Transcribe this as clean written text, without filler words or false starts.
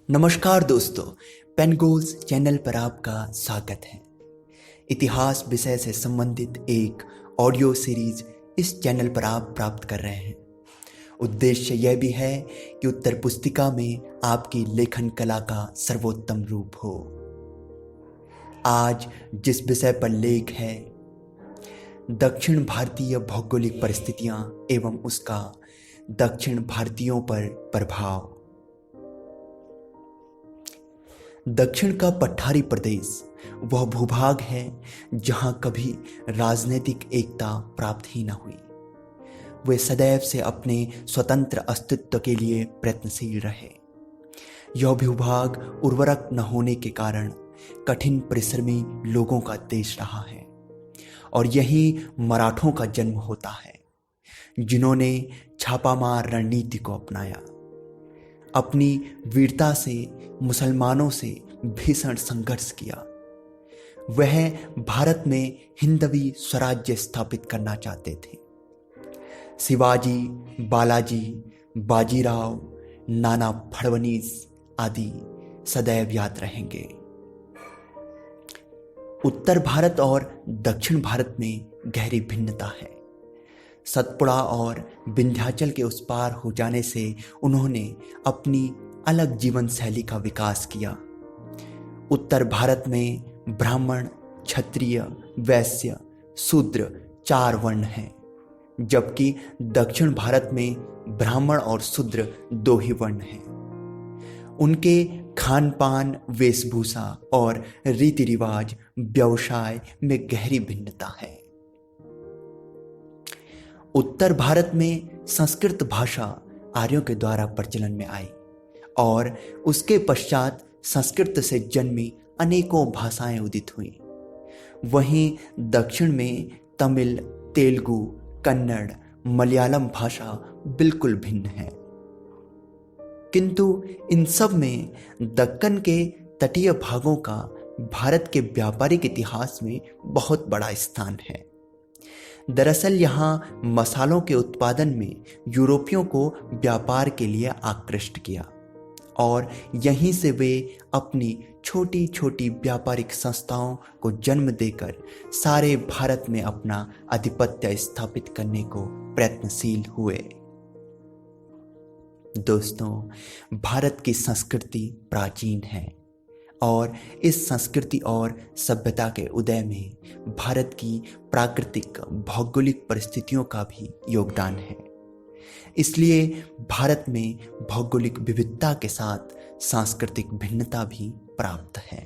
नमस्कार दोस्तों, पेनगोल्स चैनल पर आपका स्वागत है। इतिहास विषय से संबंधित एक ऑडियो सीरीज इस चैनल पर आप प्राप्त कर रहे हैं। उद्देश्य यह भी है कि उत्तर पुस्तिका में आपकी लेखन कला का सर्वोत्तम रूप हो। आज जिस विषय पर लेख है, दक्षिण भारतीय भौगोलिक परिस्थितियां एवं उसका दक्षिण भारतीयों पर प्रभाव। दक्षिण का पठारी प्रदेश वह भूभाग है जहां कभी राजनीतिक एकता प्राप्त ही न हुई। वे सदैव से अपने स्वतंत्र अस्तित्व के लिए प्रयत्नशील रहे। यह भूभाग उर्वरक न होने के कारण कठिन परिश्रमी लोगों का देश रहा है और यही मराठों का जन्म होता है, जिन्होंने छापामार रणनीति को अपनाया। अपनी वीरता से मुसलमानों से भीषण संघर्ष किया। वह भारत में हिंदवी स्वराज्य स्थापित करना चाहते थे। शिवाजी, बालाजी, बाजीराव, नाना फडणवीस आदि सदैव याद रहेंगे। उत्तर भारत और दक्षिण भारत में गहरी भिन्नता है। सतपुड़ा और विंध्याचल के उस पार हो जाने से उन्होंने अपनी अलग जीवन शैली का विकास किया। उत्तर भारत में ब्राह्मण, क्षत्रिय, वैश्य, शूद्र 4 वर्ण हैं, जबकि दक्षिण भारत में ब्राह्मण और शूद्र 2 ही वर्ण हैं। उनके खान पान, वेशभूषा और रीति रिवाज, व्यवसाय में गहरी भिन्नता है। उत्तर भारत में संस्कृत भाषा आर्यों के द्वारा प्रचलन में आई और उसके पश्चात संस्कृत से जन्मी अनेकों भाषाएं उदित हुई। वहीं दक्षिण में तमिल, तेलुगु, कन्नड़, मलयालम भाषा बिल्कुल भिन्न है। किंतु इन सब में दक्कन के तटीय भागों का भारत के व्यापारिक इतिहास में बहुत बड़ा स्थान है। दरअसल यहाँ मसालों के उत्पादन में यूरोपियों को व्यापार के लिए आकृष्ट किया और यहीं से वे अपनी छोटी छोटी व्यापारिक संस्थाओं को जन्म देकर सारे भारत में अपना आधिपत्य स्थापित करने को प्रयत्नशील हुए। दोस्तों, भारत की संस्कृति प्राचीन है और इस संस्कृति और सभ्यता के उदय में भारत की प्राकृतिक भौगोलिक परिस्थितियों का भी योगदान है। इसलिए भारत में भौगोलिक विविधता के साथ सांस्कृतिक भिन्नता भी प्राप्त है।